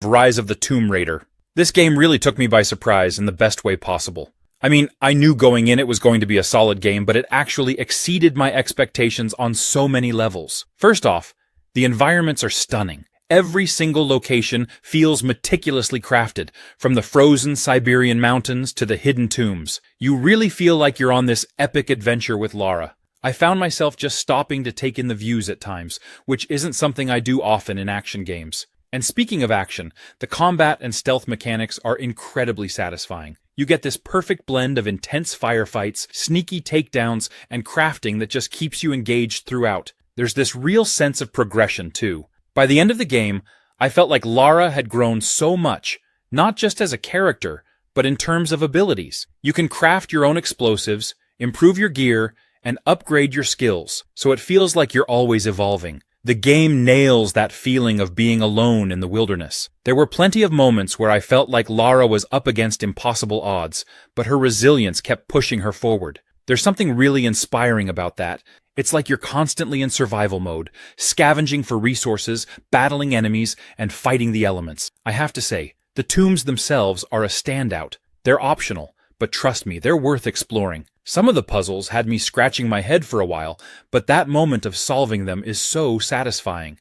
Rise of the Tomb Raider. This game really took me by surprise in the best way possible. I mean, I knew going in it was going to be a solid game, but it actually exceeded my expectations on so many levels. First off, the environments are stunning. Every single location feels meticulously crafted, from the frozen Siberian mountains to the hidden tombs. You really feel like you're on this epic adventure with Lara. I found myself just stopping to take in the views at times, which isn't something I do often in action games. And speaking of action, the combat and stealth mechanics are incredibly satisfying. You get this perfect blend of intense firefights, sneaky takedowns, and crafting that just keeps you engaged throughout. There's this real sense of progression, too. By the end of the game, I felt like Lara had grown so much, not just as a character, but in terms of abilities. You can craft your own explosives, improve your gear, and upgrade your skills, so it feels like you're always evolving. The game nails that feeling of being alone in the wilderness. There were plenty of moments where I felt like Lara was up against impossible odds, but her resilience kept pushing her forward. There's something really inspiring about that. It's like you're constantly in survival mode, scavenging for resources, battling enemies, and fighting the elements. I have to say, the tombs themselves are a standout. They're optional, but trust me, they're worth exploring. Some of the puzzles had me scratching my head for a while, but that moment of solving them is so satisfying.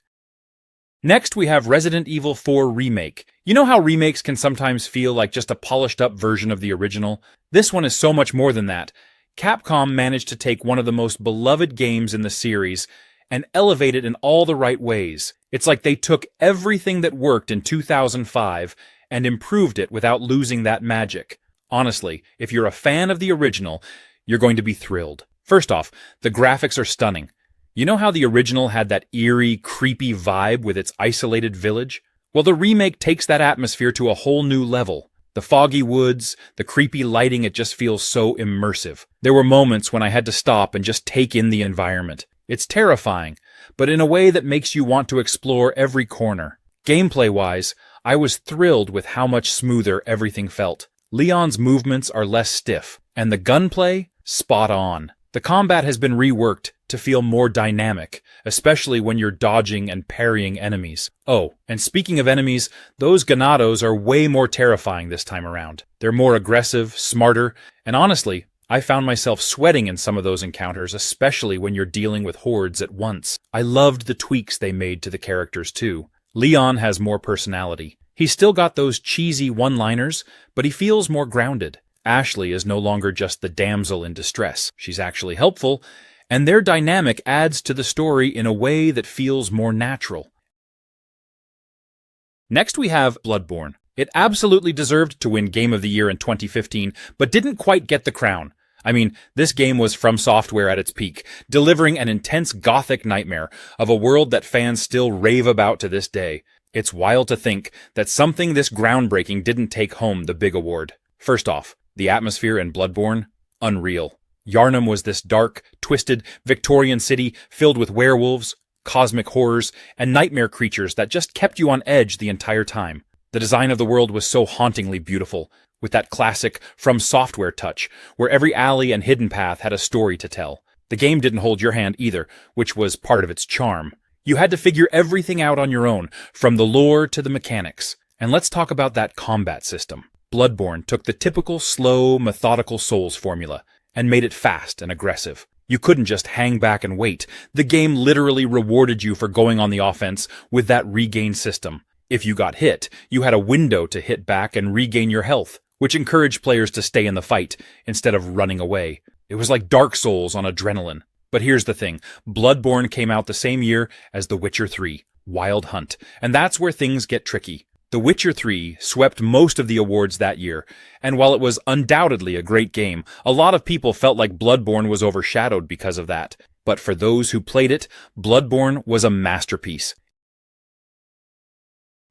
Next, we have Resident Evil 4 Remake. You know how remakes can sometimes feel like just a polished-up version of the original? This one is so much more than that. Capcom managed to take one of the most beloved games in the series and elevate it in all the right ways. It's like they took everything that worked in 2005 and improved it without losing that magic. Honestly, if you're a fan of the original, you're going to be thrilled. First off, the graphics are stunning. You know how the original had that eerie, creepy vibe with its isolated village? Well, the remake takes that atmosphere to a whole new level. The foggy woods, the creepy lighting, it just feels so immersive. There were moments when I had to stop and just take in the environment. It's terrifying, but in a way that makes you want to explore every corner. Gameplay-wise, I was thrilled with how much smoother everything felt. Leon's movements are less stiff, and the gunplay, spot on. The combat has been reworked to feel more dynamic, especially when you're dodging and parrying enemies. Oh, and speaking of enemies, those Ganados are way more terrifying this time around. They're more aggressive, smarter, and honestly, I found myself sweating in some of those encounters, especially when you're dealing with hordes at once. I loved the tweaks they made to the characters too. Leon has more personality. He's still got those cheesy one-liners, but he feels more grounded. Ashley is no longer just the damsel in distress. She's actually helpful, and their dynamic adds to the story in a way that feels more natural. Next we have Bloodborne. It absolutely deserved to win Game of the Year in 2015, but didn't quite get the crown. I mean, this game was From Software at its peak, delivering an intense gothic nightmare of a world that fans still rave about to this day. It's wild to think that something this groundbreaking didn't take home the big award. First off, the atmosphere in Bloodborne? Unreal. Yharnam was this dark, twisted, Victorian city filled with werewolves, cosmic horrors, and nightmare creatures that just kept you on edge the entire time. The design of the world was so hauntingly beautiful, with that classic From Software touch, where every alley and hidden path had a story to tell. The game didn't hold your hand either, which was part of its charm. You had to figure everything out on your own, from the lore to the mechanics. And let's talk about that combat system. Bloodborne took the typical slow, methodical Souls formula and made it fast and aggressive. You couldn't just hang back and wait. The game literally rewarded you for going on the offense with that regain system. If you got hit, you had a window to hit back and regain your health, which encouraged players to stay in the fight instead of running away. It was like Dark Souls on adrenaline. But here's the thing, Bloodborne came out the same year as The Witcher 3, Wild Hunt, and that's where things get tricky. The Witcher 3 swept most of the awards that year, and while it was undoubtedly a great game, a lot of people felt like Bloodborne was overshadowed because of that. But for those who played it, Bloodborne was a masterpiece.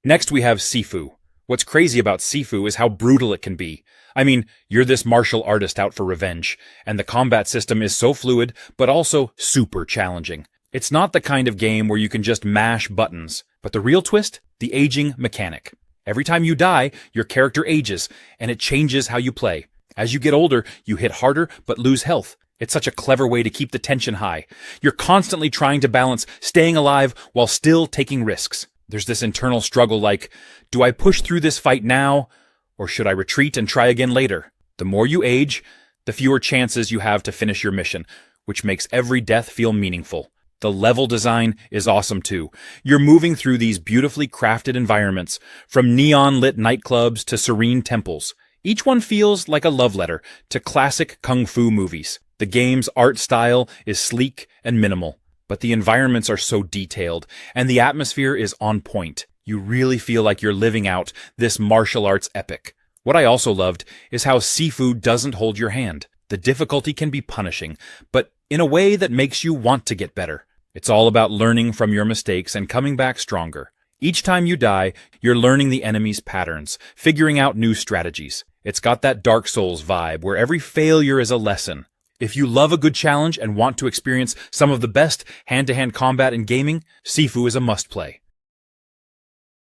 Next we have Sifu. What's crazy about Sifu is how brutal it can be. I mean, you're this martial artist out for revenge, and the combat system is so fluid, but also super challenging. It's not the kind of game where you can just mash buttons, but the real twist? The aging mechanic. Every time you die, your character ages, and it changes how you play. As you get older, you hit harder, but lose health. It's such a clever way to keep the tension high. You're constantly trying to balance staying alive while still taking risks. There's this internal struggle like, do I push through this fight now, or should I retreat and try again later? The more you age, the fewer chances you have to finish your mission, which makes every death feel meaningful. The level design is awesome too. You're moving through these beautifully crafted environments, from neon-lit nightclubs to serene temples. Each one feels like a love letter to classic kung fu movies. The game's art style is sleek and minimal, but the environments are so detailed, and the atmosphere is on point. You really feel like you're living out this martial arts epic. What I also loved is how seafood doesn't hold your hand. The difficulty can be punishing, but in a way that makes you want to get better. It's all about learning from your mistakes and coming back stronger. Each time you die, you're learning the enemy's patterns, figuring out new strategies. It's got that Dark Souls vibe where every failure is a lesson. If you love a good challenge and want to experience some of the best hand-to-hand combat in gaming, Sifu is a must-play.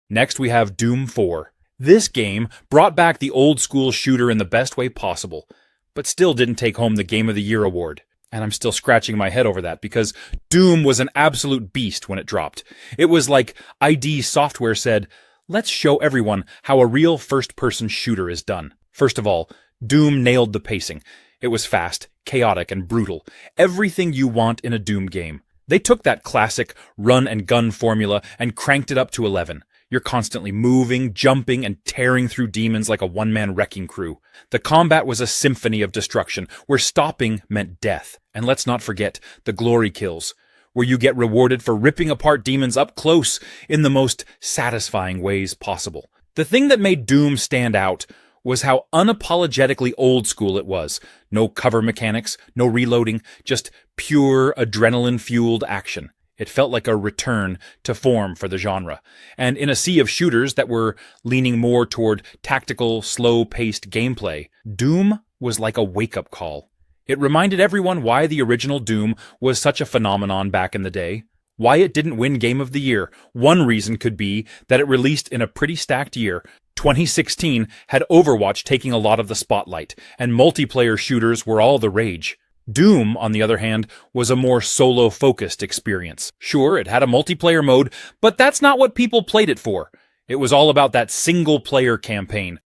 Next, we have Doom 4. This game brought back the old-school shooter in the best way possible, but still didn't take home the Game of the Year award. And I'm still scratching my head over that because Doom was an absolute beast when it dropped. It was like ID Software said, let's show everyone how a real first-person shooter is done. First of all, Doom nailed the pacing. It was fast, chaotic, and brutal. Everything you want in a Doom game. They took that classic run-and-gun formula and cranked it up to 11. You're constantly moving, jumping, and tearing through demons like a one-man wrecking crew. The combat was a symphony of destruction, where stopping meant death. And let's not forget the glory kills, where you get rewarded for ripping apart demons up close in the most satisfying ways possible. The thing that made Doom stand out was how unapologetically old school it was. No cover mechanics, no reloading, just pure adrenaline-fueled action. It felt like a return to form for the genre. And in a sea of shooters that were leaning more toward tactical, slow-paced gameplay, Doom was like a wake-up call. It reminded everyone why the original Doom was such a phenomenon back in the day. Why it didn't win Game of the Year. One reason could be that it released in a pretty stacked year. 2016 had Overwatch taking a lot of the spotlight, and multiplayer shooters were all the rage. Doom, on the other hand, was a more solo-focused experience. Sure, it had a multiplayer mode, but that's not what people played it for. It was all about that single-player campaign.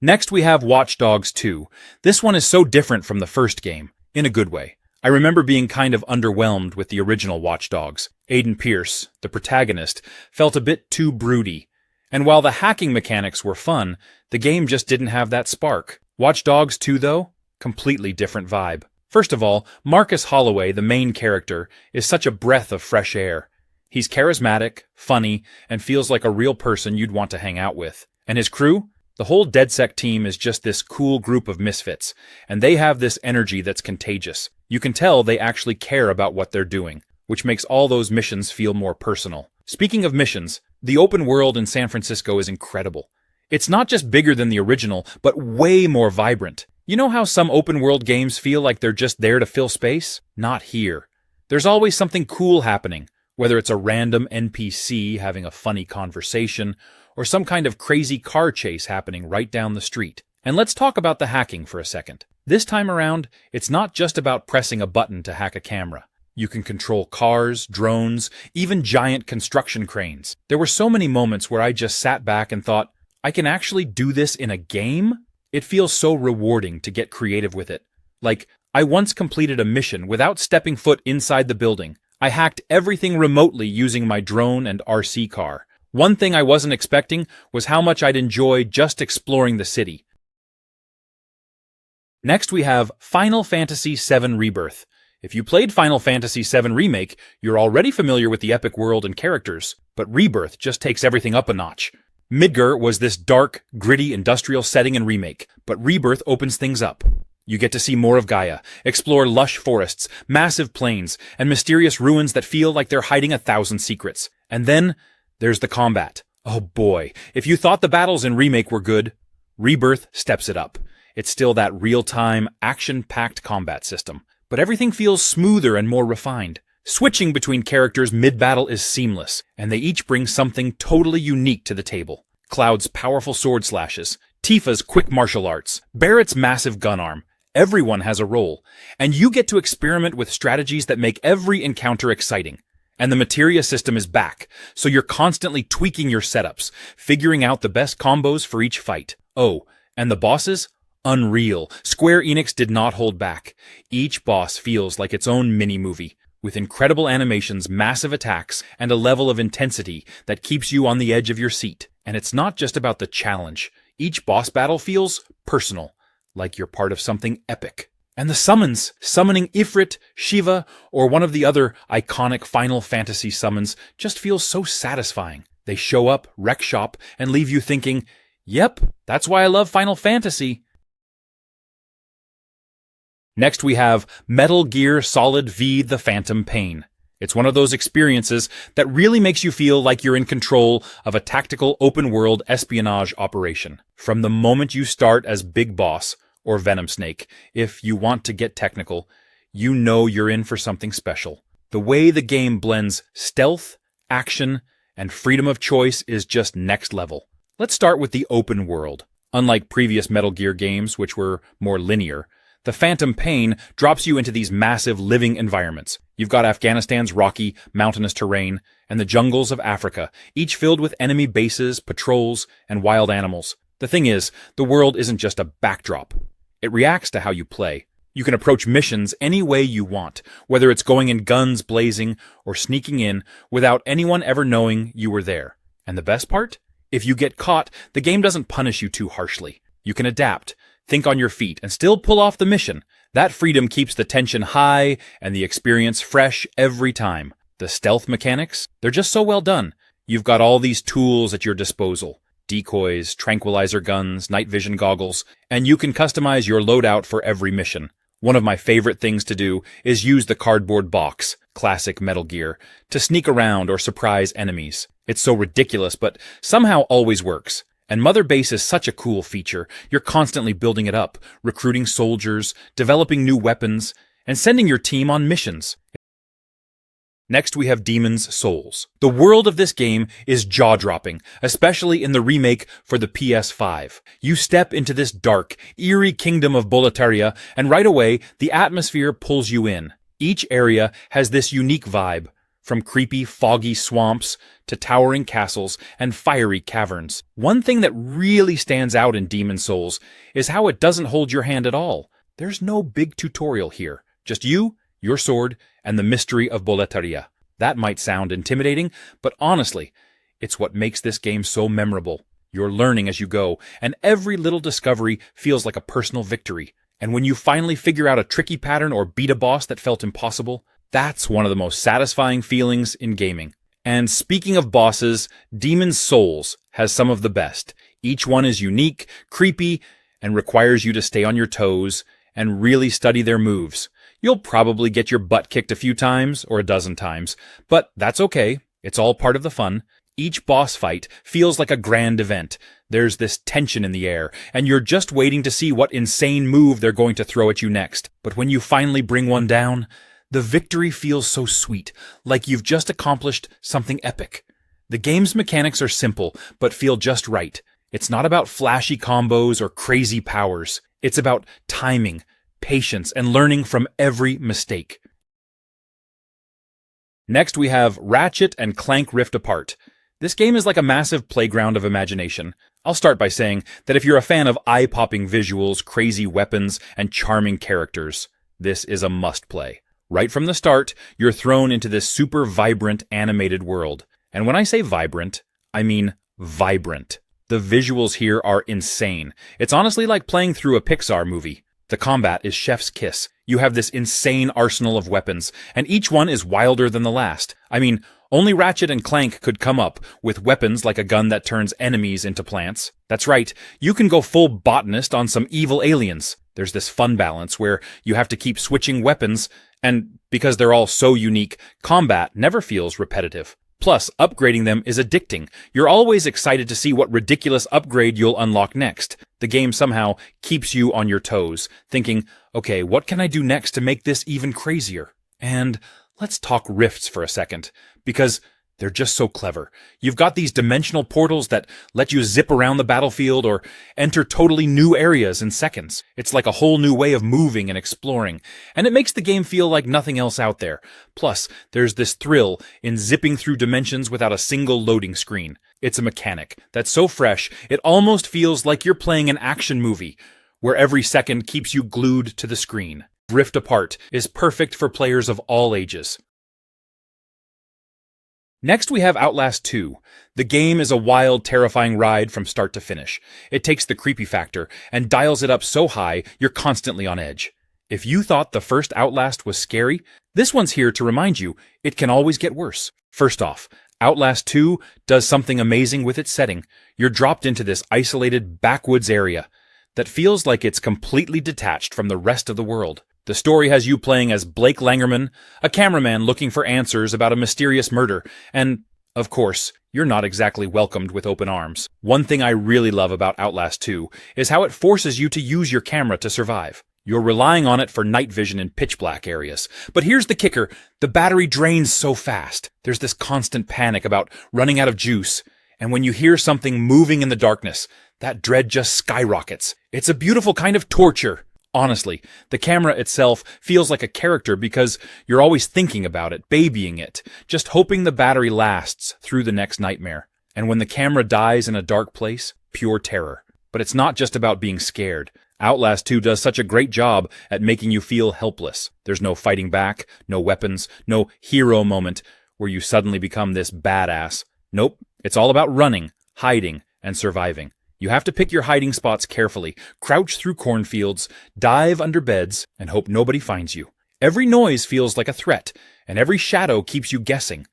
Next, we have Watch Dogs 2. This one is so different from the first game, in a good way. I remember being kind of underwhelmed with the original Watch Dogs. Aiden Pierce, the protagonist, felt a bit too broody. And while the hacking mechanics were fun, the game just didn't have that spark. Watch Dogs 2, though? Completely different vibe. First of all, Marcus Holloway, the main character, is such a breath of fresh air. He's charismatic, funny, and feels like a real person you'd want to hang out with. And his crew? The whole DedSec team is just this cool group of misfits, and they have this energy that's contagious. You can tell they actually care about what they're doing, which makes all those missions feel more personal. Speaking of missions, the open world in San Francisco is incredible. It's not just bigger than the original, but way more vibrant. You know how some open-world games feel like they're just there to fill space? Not here. There's always something cool happening, whether it's a random NPC having a funny conversation, or some kind of crazy car chase happening right down the street. And let's talk about the hacking for a second. This time around, it's not just about pressing a button to hack a camera. You can control cars, drones, even giant construction cranes. There were so many moments where I just sat back and thought, I can actually do this in a game? It feels so rewarding to get creative with it. Like, I once completed a mission without stepping foot inside the building. I hacked everything remotely using my drone and RC car. One thing I wasn't expecting was how much I'd enjoy just exploring the city. Next we have Final Fantasy VII Rebirth. If you played Final Fantasy VII Remake, you're already familiar with the epic world and characters, but Rebirth just takes everything up a notch. Midgar was this dark, gritty industrial setting in Remake, but Rebirth opens things up. You get to see more of Gaia, explore lush forests, massive plains, and mysterious ruins that feel like they're hiding 1,000 secrets. And then, there's the combat. Oh boy, if you thought the battles in Remake were good, Rebirth steps it up. It's still that real-time, action-packed combat system, but everything feels smoother and more refined. Switching between characters mid-battle is seamless, and they each bring something totally unique to the table. Cloud's powerful sword slashes, Tifa's quick martial arts, Barrett's massive gun arm. Everyone has a role, and you get to experiment with strategies that make every encounter exciting. And the materia system is back, so you're constantly tweaking your setups, figuring out the best combos for each fight. Oh, and the bosses? Unreal. Square Enix did not hold back. Each boss feels like its own mini-movie, with incredible animations, massive attacks, and a level of intensity that keeps you on the edge of your seat. And it's not just about the challenge. Each boss battle feels personal, like you're part of something epic. And the summons, summoning Ifrit, Shiva, or one of the other iconic Final Fantasy summons, just feels so satisfying. They show up, wreck shop, and leave you thinking, yep, that's why I love Final Fantasy. Next we have Metal Gear Solid V: The Phantom Pain. It's one of those experiences that really makes you feel like you're in control of a tactical open-world espionage operation. From the moment you start as Big Boss, or Venom Snake, if you want to get technical, you know you're in for something special. The way the game blends stealth, action, and freedom of choice is just next level. Let's start with the open world. Unlike previous Metal Gear games, which were more linear, the Phantom Pain drops you into these massive living environments. You've got Afghanistan's rocky, mountainous terrain, and the jungles of Africa, each filled with enemy bases, patrols, and wild animals. The thing is, the world isn't just a backdrop. It reacts to how you play. You can approach missions any way you want, whether it's going in guns blazing or sneaking in without anyone ever knowing you were there. And the best part? If you get caught, the game doesn't punish you too harshly. You can adapt, think on your feet, and still pull off the mission. That freedom keeps the tension high and the experience fresh every time. The stealth mechanics, they're just so well done. You've got all these tools at your disposal. Decoys, tranquilizer guns, night vision goggles, and you can customize your loadout for every mission. One of my favorite things to do is use the cardboard box, classic Metal Gear, to sneak around or surprise enemies. It's so ridiculous, but somehow always works. And Mother Base is such a cool feature. You're constantly building it up, recruiting soldiers, developing new weapons, and sending your team on missions. Next we have Demon's Souls. The world of this game is jaw-dropping, especially in the remake for the PS5. You step into this dark, eerie kingdom of Boletaria, and right away, the atmosphere pulls you in. Each area has this unique vibe, from creepy, foggy swamps to towering castles and fiery caverns. One thing that really stands out in Demon's Souls is how it doesn't hold your hand at all. There's no big tutorial here, just you, your sword, and the mystery of Boletaria. That might sound intimidating, but honestly, it's what makes this game so memorable. You're learning as you go, and every little discovery feels like a personal victory. And when you finally figure out a tricky pattern or beat a boss that felt impossible, that's one of the most satisfying feelings in gaming. And speaking of bosses, Demon's Souls has some of the best. Each one is unique, creepy, and requires you to stay on your toes and really study their moves. You'll probably get your butt kicked a few times, or a dozen times, but that's okay. It's all part of the fun. Each boss fight feels like a grand event. There's this tension in the air, and you're just waiting to see what insane move they're going to throw at you next. But when you finally bring one down, the victory feels so sweet, like you've just accomplished something epic. The game's mechanics are simple, but feel just right. It's not about flashy combos or crazy powers. It's about timing, patience, and learning from every mistake. Next we have Ratchet and Clank Rift Apart. This game is like a massive playground of imagination. I'll start by saying that if you're a fan of eye-popping visuals, crazy weapons, and charming characters, this is a must-play. Right from the start, you're thrown into this super vibrant animated world. And when I say vibrant, I mean vibrant. The visuals here are insane. It's honestly like playing through a Pixar movie. The combat is chef's kiss. You have this insane arsenal of weapons, and each one is wilder than the last. I mean, only Ratchet and Clank could come up with weapons like a gun that turns enemies into plants. That's right, you can go full botanist on some evil aliens. There's this fun balance where you have to keep switching weapons, and because they're all so unique, combat never feels repetitive. Plus, upgrading them is addicting. You're always excited to see what ridiculous upgrade you'll unlock next. The game somehow keeps you on your toes, thinking, okay, what can I do next to make this even crazier? And let's talk rifts for a second, because They're just so clever. You've got these dimensional portals that let you zip around the battlefield or enter totally new areas in seconds. It's like a whole new way of moving and exploring, and it makes the game feel like nothing else out there. Plus, there's this thrill in zipping through dimensions without a single loading screen. It's a mechanic that's so fresh, it almost feels like you're playing an action movie, where every second keeps you glued to the screen. Rift Apart is perfect for players of all ages. Next we have Outlast 2. The game is a wild, terrifying ride from start to finish. It takes the creepy factor and dials it up so high you're constantly on edge. If you thought the first Outlast was scary, this one's here to remind you it can always get worse. First off, Outlast 2 does something amazing with its setting. You're dropped into this isolated backwoods area that feels like it's completely detached from the rest of the world. The story has you playing as Blake Langerman, a cameraman looking for answers about a mysterious murder, and, of course, you're not exactly welcomed with open arms. One thing I really love about Outlast 2 is how it forces you to use your camera to survive. You're relying on it for night vision in pitch black areas. But here's the kicker, the battery drains so fast. There's this constant panic about running out of juice, and when you hear something moving in the darkness, that dread just skyrockets. It's a beautiful kind of torture. Honestly, the camera itself feels like a character because you're always thinking about it, babying it, just hoping the battery lasts through the next nightmare. And when the camera dies in a dark place, pure terror. But it's not just about being scared. Outlast 2 does such a great job at making you feel helpless. There's no fighting back, no weapons, no hero moment where you suddenly become this badass. Nope, it's all about running, hiding, and surviving. You have to pick your hiding spots carefully, crouch through cornfields, dive under beds, and hope nobody finds you. Every noise feels like a threat, and every shadow keeps you guessing.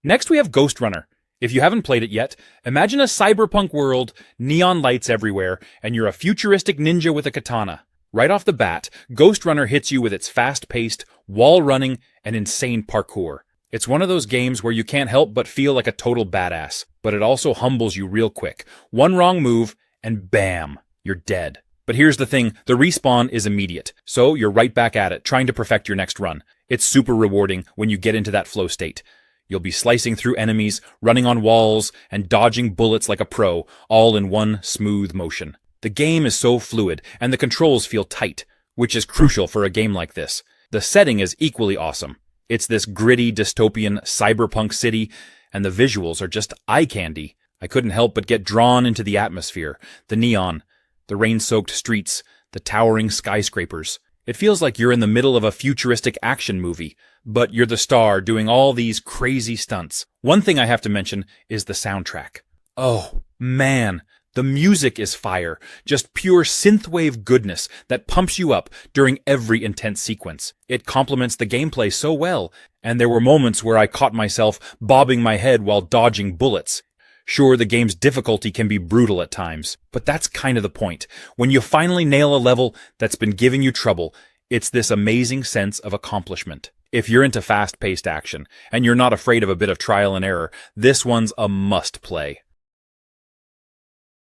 Next we have Ghost Runner. If you haven't played it yet, imagine a cyberpunk world, neon lights everywhere, and you're a futuristic ninja with a katana. Right off the bat, Ghost Runner hits you with its fast-paced, wall-running, and insane parkour. It's one of those games where you can't help but feel like a total badass, but it also humbles you real quick. One wrong move, and bam, you're dead. But here's the thing, the respawn is immediate, so you're right back at it, trying to perfect your next run. It's super rewarding when you get into that flow state. You'll be slicing through enemies, running on walls, and dodging bullets like a pro, all in one smooth motion. The game is so fluid, and the controls feel tight, which is crucial for a game like this. The setting is equally awesome. It's this gritty, dystopian, cyberpunk city, and the visuals are just eye candy. I couldn't help but get drawn into the atmosphere, the neon, the rain-soaked streets, the towering skyscrapers. It feels like you're in the middle of a futuristic action movie, but you're the star doing all these crazy stunts. One thing I have to mention is the soundtrack. Oh, man. The music is fire, just pure synthwave goodness that pumps you up during every intense sequence. It complements the gameplay so well, and there were moments where I caught myself bobbing my head while dodging bullets. Sure, the game's difficulty can be brutal at times, but that's kind of the point. When you finally nail a level that's been giving you trouble, it's this amazing sense of accomplishment. If you're into fast-paced action, and you're not afraid of a bit of trial and error, this one's a must-play.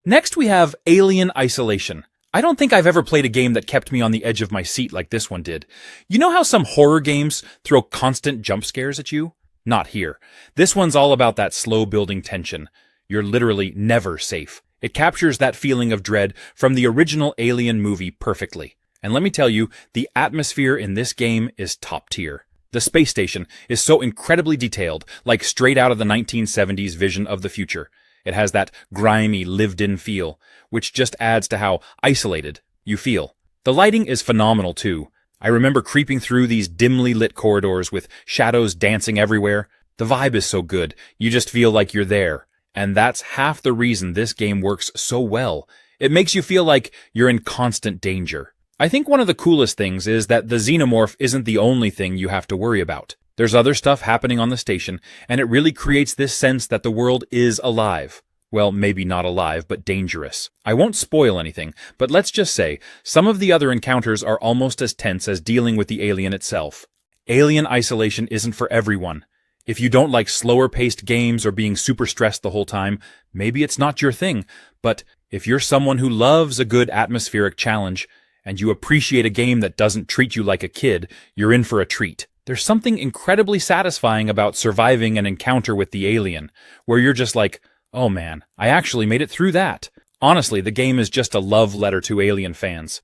Next we have Alien Isolation. I don't think I've ever played a game that kept me on the edge of my seat like this one did. You know how some horror games throw constant jump scares at you? Not here. This one's all about that slow building tension. You're literally never safe. It captures that feeling of dread from the original Alien movie perfectly. And let me tell you, the atmosphere in this game is top tier. The space station is so incredibly detailed, like straight out of the 1970s vision of the future. It has that grimy, lived-in feel, which just adds to how isolated you feel. The lighting is phenomenal, too. I remember creeping through these dimly lit corridors with shadows dancing everywhere. The vibe is so good, you just feel like you're there. And that's half the reason this game works so well. It makes you feel like you're in constant danger. I think one of the coolest things is that the xenomorph isn't the only thing you have to worry about. There's other stuff happening on the station, and it really creates this sense that the world is alive. Well, maybe not alive, but dangerous. I won't spoil anything, but let's just say, some of the other encounters are almost as tense as dealing with the alien itself. Alien Isolation isn't for everyone. If you don't like slower-paced games or being super stressed the whole time, maybe it's not your thing. But if you're someone who loves a good atmospheric challenge, and you appreciate a game that doesn't treat you like a kid, you're in for a treat. There's something incredibly satisfying about surviving an encounter with the alien, where you're just like, oh man, I actually made it through that. Honestly, the game is just a love letter to Alien fans.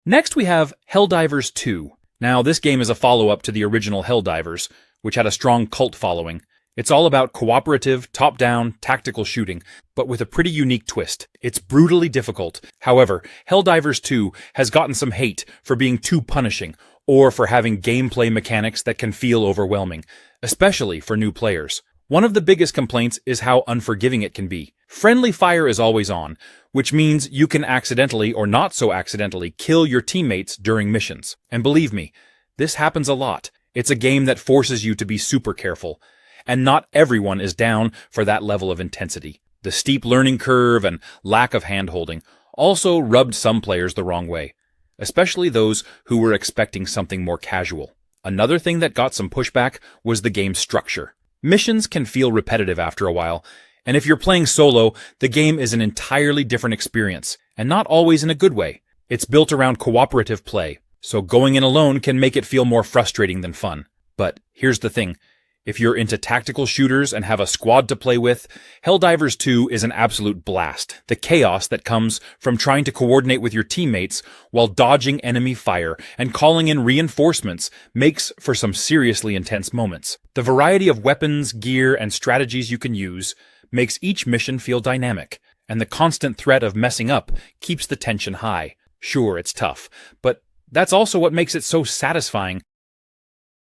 Next we have Helldivers 2. Now, this game is a follow-up to the original Helldivers, which had a strong cult following. It's all about cooperative, top-down, tactical shooting, but with a pretty unique twist. It's brutally difficult. However, Helldivers 2 has gotten some hate for being too punishing, or for having gameplay mechanics that can feel overwhelming, especially for new players. One of the biggest complaints is how unforgiving it can be. Friendly fire is always on, which means you can accidentally or not so accidentally kill your teammates during missions. And believe me, this happens a lot. It's a game that forces you to be super careful, and not everyone is down for that level of intensity. The steep learning curve and lack of hand-holding also rubbed some players the wrong way, especially those who were expecting something more casual. Another thing that got some pushback was the game's structure. Missions can feel repetitive after a while, and if you're playing solo, the game is an entirely different experience, and not always in a good way. It's built around cooperative play, so going in alone can make it feel more frustrating than fun. But here's the thing. If you're into tactical shooters and have a squad to play with, Helldivers 2 is an absolute blast. The chaos that comes from trying to coordinate with your teammates while dodging enemy fire and calling in reinforcements makes for some seriously intense moments. The variety of weapons, gear, and strategies you can use makes each mission feel dynamic, and the constant threat of messing up keeps the tension high. Sure, it's tough, but that's also what makes it so satisfying.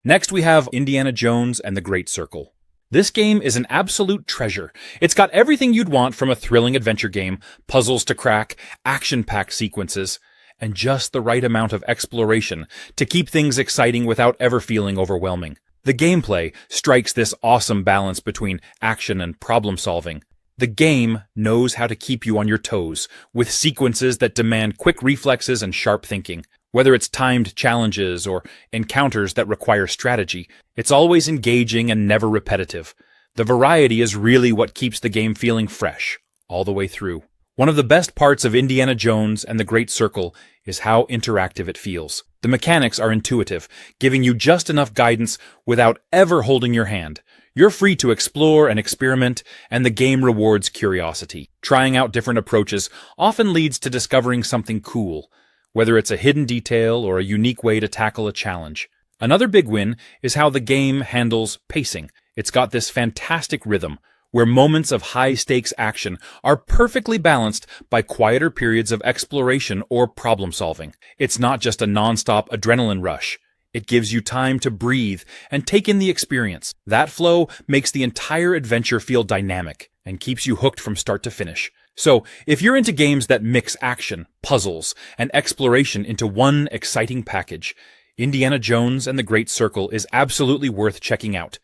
Next we have Indiana Jones and the Great Circle. This game is an absolute treasure. It's got everything you'd want from a thrilling adventure game, puzzles to crack, action-packed sequences, and just the right amount of exploration to keep things exciting without ever feeling overwhelming. The gameplay strikes this awesome balance between action and problem-solving. The game knows how to keep you on your toes, with sequences that demand quick reflexes and sharp thinking. Whether it's timed challenges or encounters that require strategy, it's always engaging and never repetitive. The variety is really what keeps the game feeling fresh, all the way through. One of the best parts of Indiana Jones and the Great Circle is how interactive it feels. The mechanics are intuitive, giving you just enough guidance without ever holding your hand. You're free to explore and experiment, and the game rewards curiosity. Trying out different approaches often leads to discovering something cool, whether it's a hidden detail or a unique way to tackle a challenge. Another big win is how the game handles pacing. It's got this fantastic rhythm, where moments of high-stakes action are perfectly balanced by quieter periods of exploration or problem-solving. It's not just a non-stop adrenaline rush. It gives you time to breathe and take in the experience. That flow makes the entire adventure feel dynamic and keeps you hooked from start to finish. So, if you're into games that mix action, puzzles, and exploration into one exciting package, Indiana Jones and the Great Circle is absolutely worth checking out.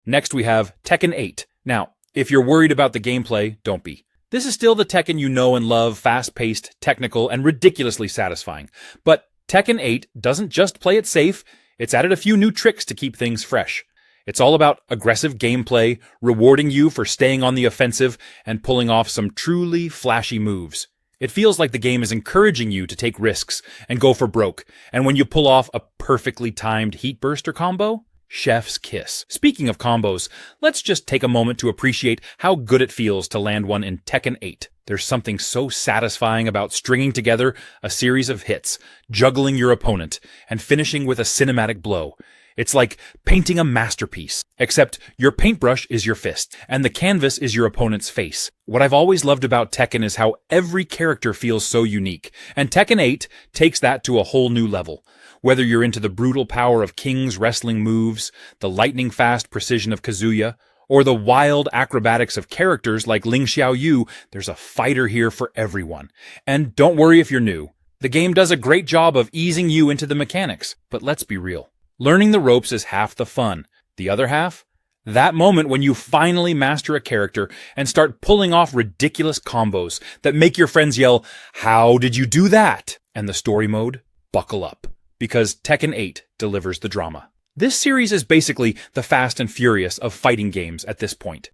Next we have Tekken 8. Now, if you're worried about the gameplay, don't be. This is still the Tekken you know and love, fast-paced, technical, and ridiculously satisfying. But Tekken 8 doesn't just play it safe, it's added a few new tricks to keep things fresh. It's all about aggressive gameplay, rewarding you for staying on the offensive and pulling off some truly flashy moves. It feels like the game is encouraging you to take risks and go for broke, and when you pull off a perfectly timed heat burster combo, chef's kiss. Speaking of combos, let's just take a moment to appreciate how good it feels to land one in Tekken 8. There's something so satisfying about stringing together a series of hits, juggling your opponent, and finishing with a cinematic blow. It's like painting a masterpiece, except your paintbrush is your fist, and the canvas is your opponent's face. What I've always loved about Tekken is how every character feels so unique, and Tekken 8 takes that to a whole new level. Whether you're into the brutal power of King's wrestling moves, the lightning-fast precision of Kazuya, or the wild acrobatics of characters like Ling Xiaoyu, there's a fighter here for everyone. And don't worry if you're new. The game does a great job of easing you into the mechanics, but let's be real. Learning the ropes is half the fun. The other half? That moment when you finally master a character and start pulling off ridiculous combos that make your friends yell, "How did you do that?" And the story mode? Buckle up, because Tekken 8 delivers the drama. This series is basically the Fast and Furious of fighting games at this point.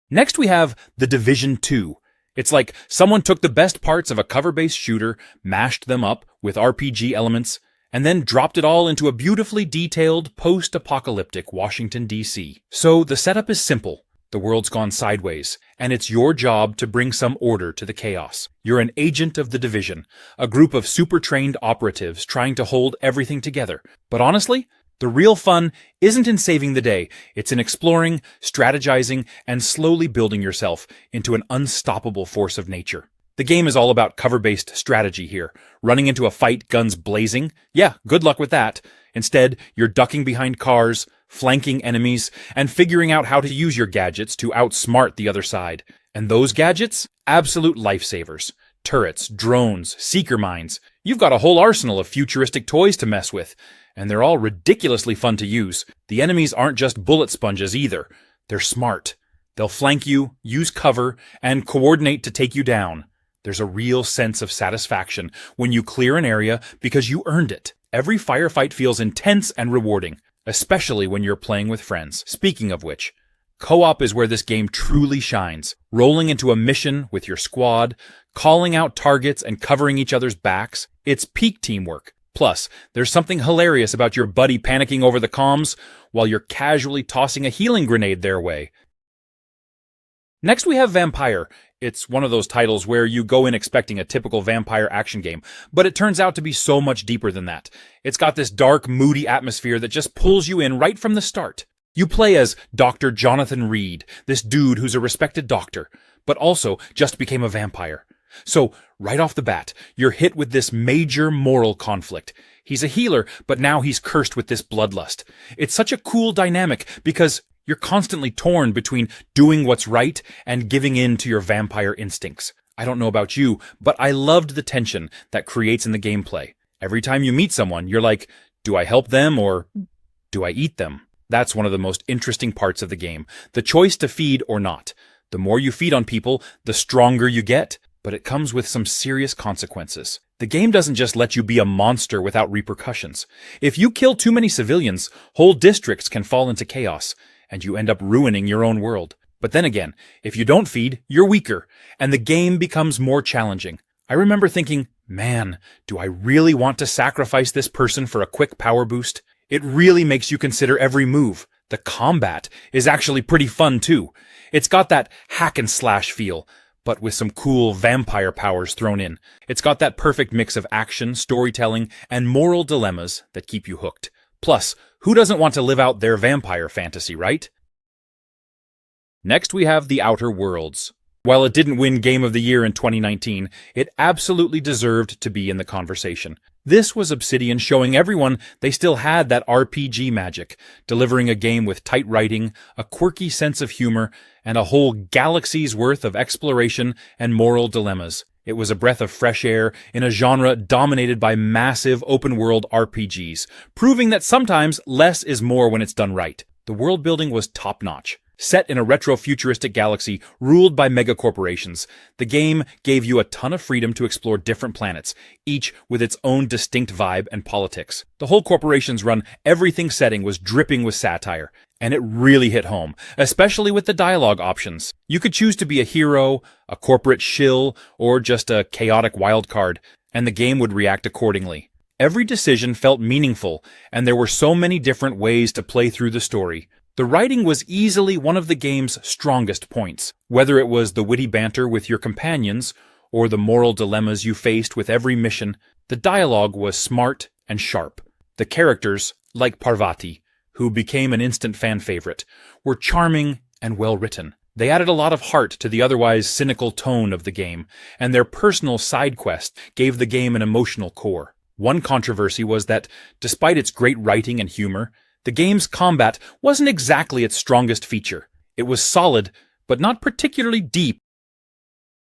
Next we have The Division 2. It's like someone took the best parts of a cover-based shooter, mashed them up with RPG elements, and then dropped it all into a beautifully detailed post-apocalyptic Washington, D.C. So the setup is simple. The world's gone sideways, and it's your job to bring some order to the chaos. You're an agent of the Division, a group of super-trained operatives trying to hold everything together. But honestly, the real fun isn't in saving the day. It's in exploring, strategizing, and slowly building yourself into an unstoppable force of nature. The game is all about cover-based strategy here. Running into a fight, guns blazing? Yeah, good luck with that. Instead, you're ducking behind cars, flanking enemies, and figuring out how to use your gadgets to outsmart the other side. And those gadgets? Absolute lifesavers. Turrets, drones, seeker mines. You've got a whole arsenal of futuristic toys to mess with, and they're all ridiculously fun to use. The enemies aren't just bullet sponges either. They're smart. They'll flank you, use cover, and coordinate to take you down. There's a real sense of satisfaction when you clear an area because you earned it. Every firefight feels intense and rewarding, especially when you're playing with friends. Speaking of which, co-op is where this game truly shines. Rolling into a mission with your squad, calling out targets and covering each other's backs. It's peak teamwork. Plus, there's something hilarious about your buddy panicking over the comms while you're casually tossing a healing grenade their way. Next we have Vampire. It's one of those titles where you go in expecting a typical vampire action game, but it turns out to be so much deeper than that. It's got this dark, moody atmosphere that just pulls you in right from the start. You play as Dr. Jonathan Reed, this dude who's a respected doctor, but also just became a vampire. So, right off the bat, you're hit with this major moral conflict. He's a healer, but now he's cursed with this bloodlust. It's such a cool dynamic because you're constantly torn between doing what's right and giving in to your vampire instincts. I don't know about you, but I loved the tension that creates in the gameplay. Every time you meet someone, you're like, do I help them or do I eat them? That's one of the most interesting parts of the game. The choice to feed or not. The more you feed on people, the stronger you get, but it comes with some serious consequences. The game doesn't just let you be a monster without repercussions. If you kill too many civilians, whole districts can fall into chaos, and you end up ruining your own world. But then again, if you don't feed, you're weaker, and the game becomes more challenging. I remember thinking, man, do I really want to sacrifice this person for a quick power boost? It really makes you consider every move. The combat is actually pretty fun too. It's got that hack and slash feel, but with some cool vampire powers thrown in. It's got that perfect mix of action, storytelling, and moral dilemmas that keep you hooked. Plus, who doesn't want to live out their vampire fantasy, right? Next we have The Outer Worlds. While it didn't win Game of the Year in 2019, it absolutely deserved to be in the conversation. This was Obsidian showing everyone they still had that RPG magic, delivering a game with tight writing, a quirky sense of humor, and a whole galaxy's worth of exploration and moral dilemmas. It was a breath of fresh air in a genre dominated by massive open-world RPGs, proving that sometimes less is more when it's done right. The world building was top-notch. Set in a retro-futuristic galaxy ruled by megacorporations, the game gave you a ton of freedom to explore different planets, each with its own distinct vibe and politics. The whole corporation's run everything setting was dripping with satire, and it really hit home, especially with the dialogue options. You could choose to be a hero, a corporate shill, or just a chaotic wildcard, and the game would react accordingly. Every decision felt meaningful, and there were so many different ways to play through the story. The writing was easily one of the game's strongest points, whether it was the witty banter with your companions or the moral dilemmas you faced with every mission. The dialogue was smart and sharp. The characters, like Parvati, who became an instant fan favorite, were charming and well-written. They added a lot of heart to the otherwise cynical tone of the game, and their personal side quest gave the game an emotional core. One controversy was that, despite its great writing and humor, the game's combat wasn't exactly its strongest feature. It was solid, but not particularly deep.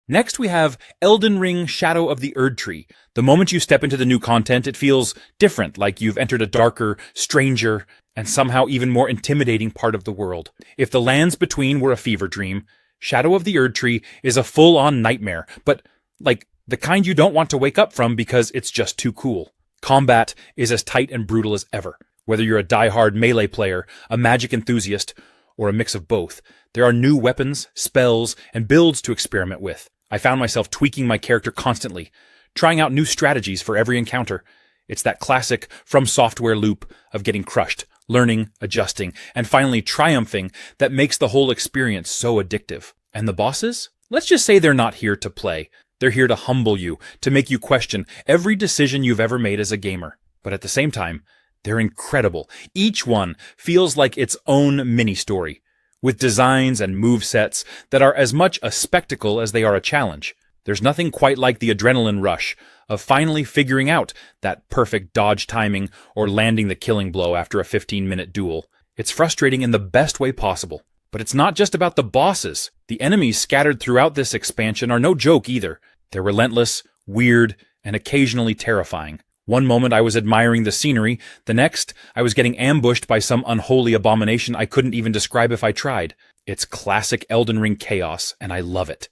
Next we have Elden Ring Shadow of the Erdtree. The moment you step into the new content, it feels different, like you've entered a darker, stranger, and somehow even more intimidating part of the world. If the lands between were a fever dream, Shadow of the Erdtree is a full-on nightmare, but, like, the kind you don't want to wake up from because it's just too cool. Combat is as tight and brutal as ever. Whether you're a die-hard melee player, a magic enthusiast, or a mix of both, there are new weapons, spells, and builds to experiment with. I found myself tweaking my character constantly, trying out new strategies for every encounter. It's that classic From Software loop of getting crushed, learning, adjusting, and finally triumphing that makes the whole experience so addictive. And the bosses? Let's just say they're not here to play. They're here to humble you, to make you question every decision you've ever made as a gamer. But at the same time, they're incredible. Each one feels like its own mini-story, with designs and movesets that are as much a spectacle as they are a challenge. There's nothing quite like the adrenaline rush of finally figuring out that perfect dodge timing or landing the killing blow after a 15-minute duel. It's frustrating in the best way possible. But it's not just about the bosses. The enemies scattered throughout this expansion are no joke either. They're relentless, weird, and occasionally terrifying. One moment I was admiring the scenery, the next I was getting ambushed by some unholy abomination I couldn't even describe if I tried. It's classic Elden Ring chaos, and I love it.